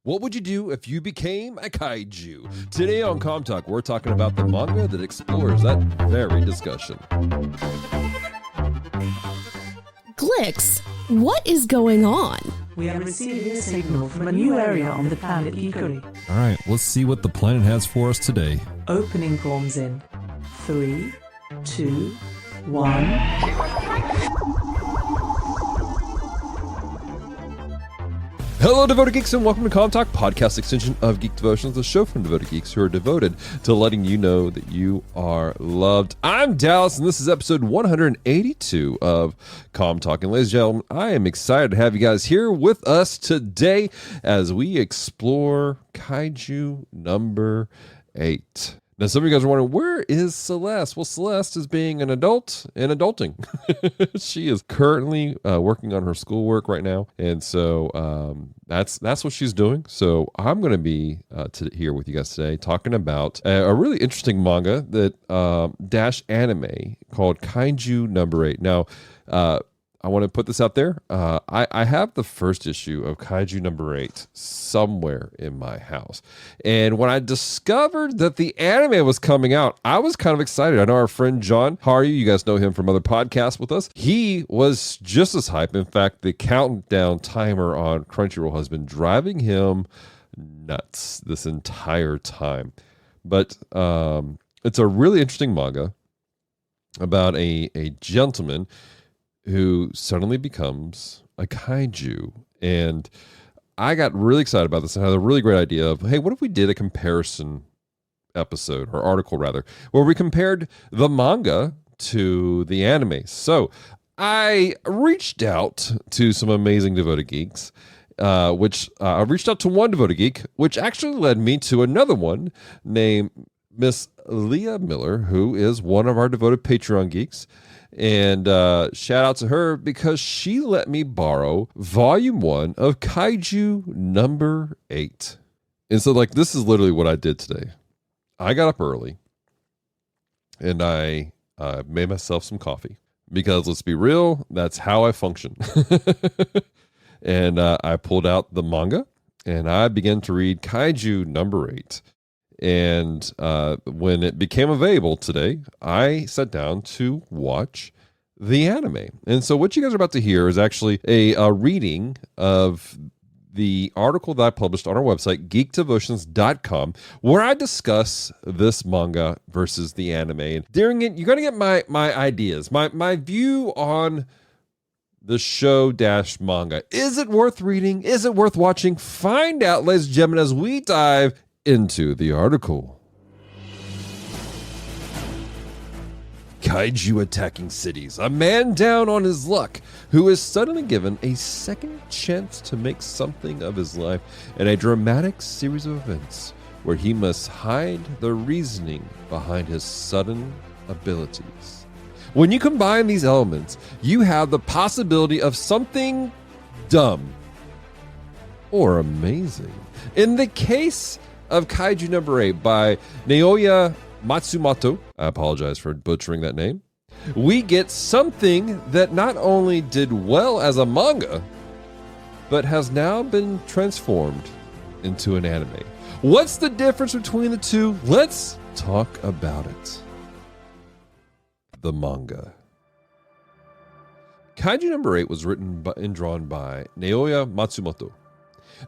What would you do if you became a kaiju? Today on Comm Talk, we're talking about the manga that explores that very discussion. Glix, what is going on? We are receiving a signal from a new area on the planet Geekery. All right, let's see what the planet has for us today. Opening forms in 3, 2, 1. Hello, Devoted Geeks, and welcome to Comm Talk, podcast extension of Geek Devotions, the show from Devoted Geeks who are devoted to letting you know that you are loved. I'm Dallas, and this is episode 182 of Comm Talk. And ladies and gentlemen, I am excited to have you guys here with us today as we explore Kaiju number 8. Now, some of you guys are wondering, where is Celeste? Well, Celeste is being an adult and adulting. She is currently working on her schoolwork right now, and so that's what she's doing. So I'm going to be here with you guys today talking about a really interesting manga that dash anime called Kaiju number 8. Now, I want to put this out there. I have the first issue of Kaiju number 8 somewhere in my house. And when I discovered that the anime was coming out, I was kind of excited. I know our friend John Harju, you guys know him from other podcasts with us. He was just as hyped. In fact, the countdown timer on Crunchyroll has been driving him nuts this entire time. But it's a really interesting manga about a gentleman who suddenly becomes a kaiju. And I got really excited about this and had a really great idea of, hey, what if we did a comparison episode, or article rather, where we compared the manga to the anime. So I reached out to some amazing Devoted Geeks, which I reached out to one Devoted Geek, which actually led me to another one named Miss Leah Miller, who is one of our devoted Patreon geeks. And shout out to her because she let me borrow volume 1 of Kaiju number 8. And so, like, this is literally what I did today. I got up early and I made myself some coffee because, let's be real, that's how I function. And I pulled out the manga and I began to read Kaiju number 8. And when it became available today, I sat down to watch the anime. And so what you guys are about to hear is actually a reading of the article that I published on our website, geekdevotions.com, where I discuss this manga versus the anime. And during it, you're going to get my ideas, my view on the show dash manga. Is it worth reading? Is it worth watching? Find out, ladies and gentlemen, as we dive into the article. Kaiju attacking cities. A man down on his luck who is suddenly given a second chance to make something of his life in a dramatic series of events where he must hide the reasoning behind his sudden abilities. When you combine these elements, you have the possibility of something dumb or amazing. In the case of Kaiju number 8 by Naoya Matsumoto, I apologize for butchering that name, we get something that not only did well as a manga, but has now been transformed into an anime. What's the difference between the two? Let's talk about it. The manga. Kaiju number 8 was written and drawn by Naoya Matsumoto.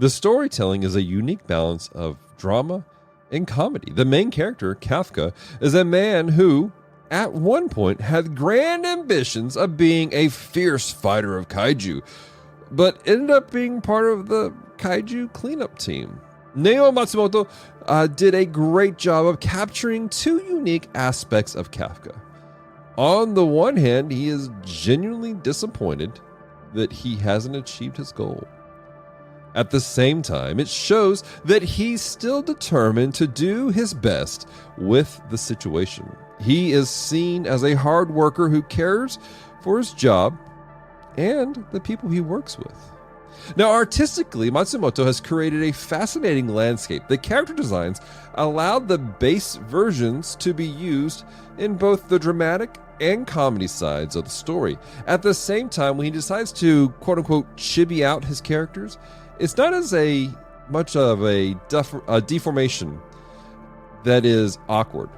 The storytelling is a unique balance of drama and comedy. The main character, Kafka, is a man who, at one point, had grand ambitions of being a fierce fighter of kaiju, but ended up being part of the kaiju cleanup team. Naoya Matsumoto did a great job of capturing two unique aspects of Kafka. On the one hand, he is genuinely disappointed that he hasn't achieved his goal. At the same time, it shows that he's still determined to do his best with the situation. He is seen as a hard worker who cares for his job and the people he works with. Now, artistically, Matsumoto has created a fascinating landscape. The character designs allowed the base versions to be used in both the dramatic and comedy sides of the story. At the same time, when he decides to quote-unquote chibi out his characters, it's not as a much of a deformation that is awkward.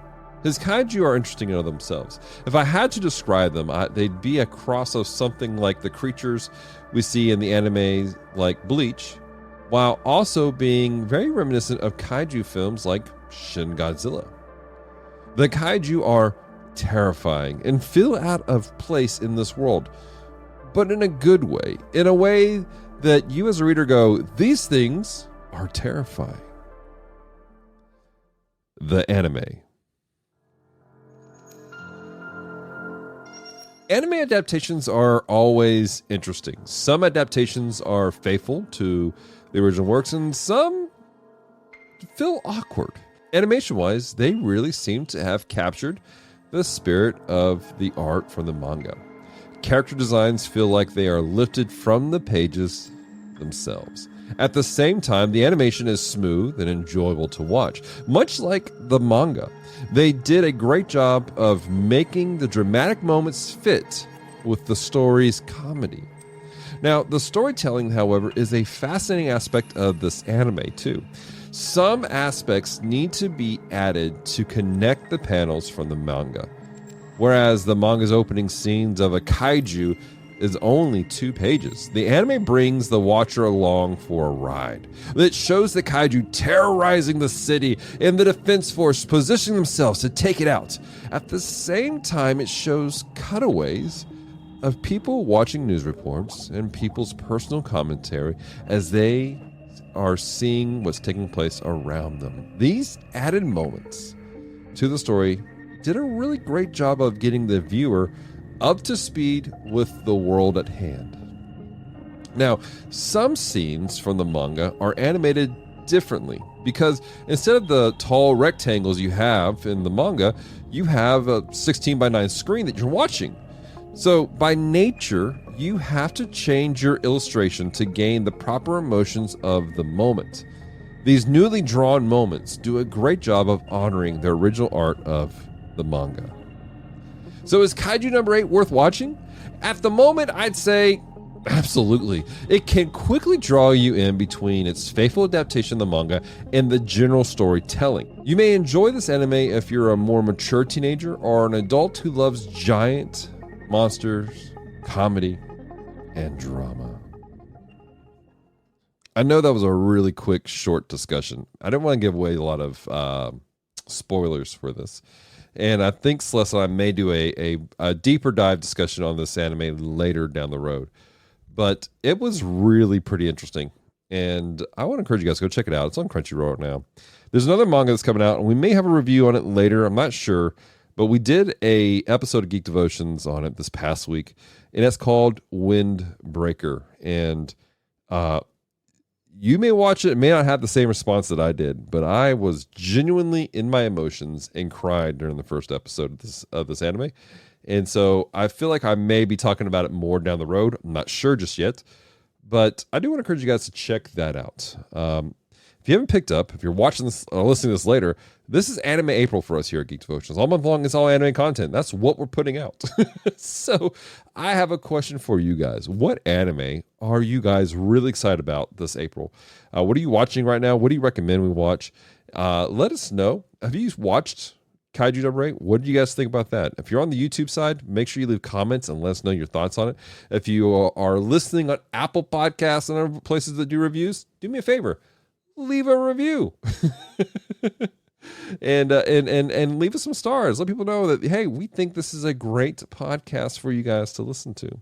His kaiju are interesting in of themselves. If I had to describe them, they'd be a cross of something like the creatures we see in the anime like Bleach, while also being very reminiscent of kaiju films like Shin Godzilla. The kaiju are terrifying and feel out of place in this world, but in a good way, in a way that you as a reader go, these things are terrifying. The anime. Anime adaptations are always interesting. Some adaptations are faithful to the original works, and some feel awkward. Animation-wise, they really seem to have captured the spirit of the art from the manga. Character designs feel like they are lifted from the pages themselves. At the same time, the animation is smooth and enjoyable to watch, much like the manga. They did a great job of making the dramatic moments fit with the story's comedy. Now, the storytelling, however, is a fascinating aspect of this anime, too. Some aspects need to be added to connect the panels from the manga. Whereas the manga's opening scenes of a kaiju is only 2 pages, the anime brings the watcher along for a ride. It shows the kaiju terrorizing the city and the defense force positioning themselves to take it out. At the same time, it shows cutaways of people watching news reports and people's personal commentary as they are seeing what's taking place around them. These added moments to the story did a really great job of getting the viewer up to speed with the world at hand. Now, some scenes from the manga are animated differently because instead of the tall rectangles you have in the manga, you have a 16:9 screen that you're watching. So by nature, you have to change your illustration to gain the proper emotions of the moment. These newly drawn moments do a great job of honoring the original art of the manga. So is Kaiju number 8 worth watching? At the moment, I'd say absolutely. It can quickly draw you in between its faithful adaptation of the manga and the general storytelling. You may enjoy this anime if you're a more mature teenager or an adult who loves giant monsters, comedy, and drama. I know that was a really quick, short discussion. I didn't want to give away a lot of spoilers for this. And I think Celeste and I may do a deeper dive discussion on this anime later down the road. But it was really pretty interesting. And I want to encourage you guys to go check it out. It's on Crunchyroll right now. There's another manga that's coming out, and we may have a review on it later. I'm not sure. But we did a episode of Geek Devotions on it this past week. And it's called Windbreaker. And you may watch it, may not have the same response that I did, but I was genuinely in my emotions and cried during the first episode of this anime. And so I feel like I may be talking about it more down the road. I'm not sure just yet, but I do want to encourage you guys to check that out. If you haven't picked up, if you're watching this or listening to this later, this is Anime April for us here at Geek Devotions. All month long, it's all anime content. That's what we're putting out. So I have a question for you guys. What anime are you guys really excited about this April? What are you watching right now? What do you recommend we watch? Let us know. Have you watched Kaiju number 8? What do you guys think about that? If you're on the YouTube side, make sure you leave comments and let us know your thoughts on it. If you are listening on Apple Podcasts and other places that do reviews, do me a favor. Leave a review and leave us some stars. Let people know that, hey, we think this is a great podcast for you guys to listen to.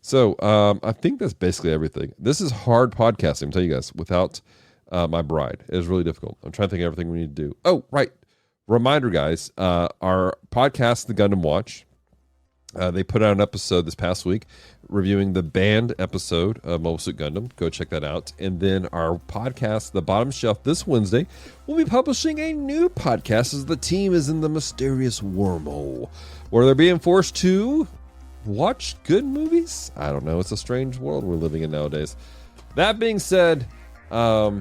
So I think that's basically everything. This is hard podcasting, I'm telling you guys, without my bride. It is really difficult. I'm trying to think of everything we need to do. Oh, right. Reminder, guys, our podcast, The Gundam Watch, they put out an episode this past week reviewing the banned episode of Mobile Suit Gundam. Go check that out. And then our podcast, The Bottom Shelf, this Wednesday, we'll be publishing a new podcast as the team is in the mysterious wormhole where they're being forced to watch good movies. I don't know. It's a strange world we're living in nowadays. That being said, I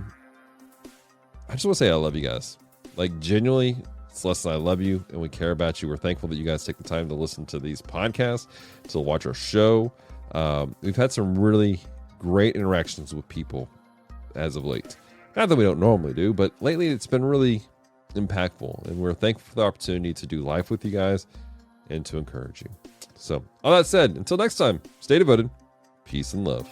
just want to say I love you guys. Like, genuinely, Celeste and I love you, and we care about you. We're thankful that you guys take the time to listen to these podcasts, to watch our show. We've had some really great interactions with people as of late. Not that we don't normally do, but lately it's been really impactful, and we're thankful for the opportunity to do life with you guys and to encourage you. So, all that said, until next time, stay devoted, peace and love.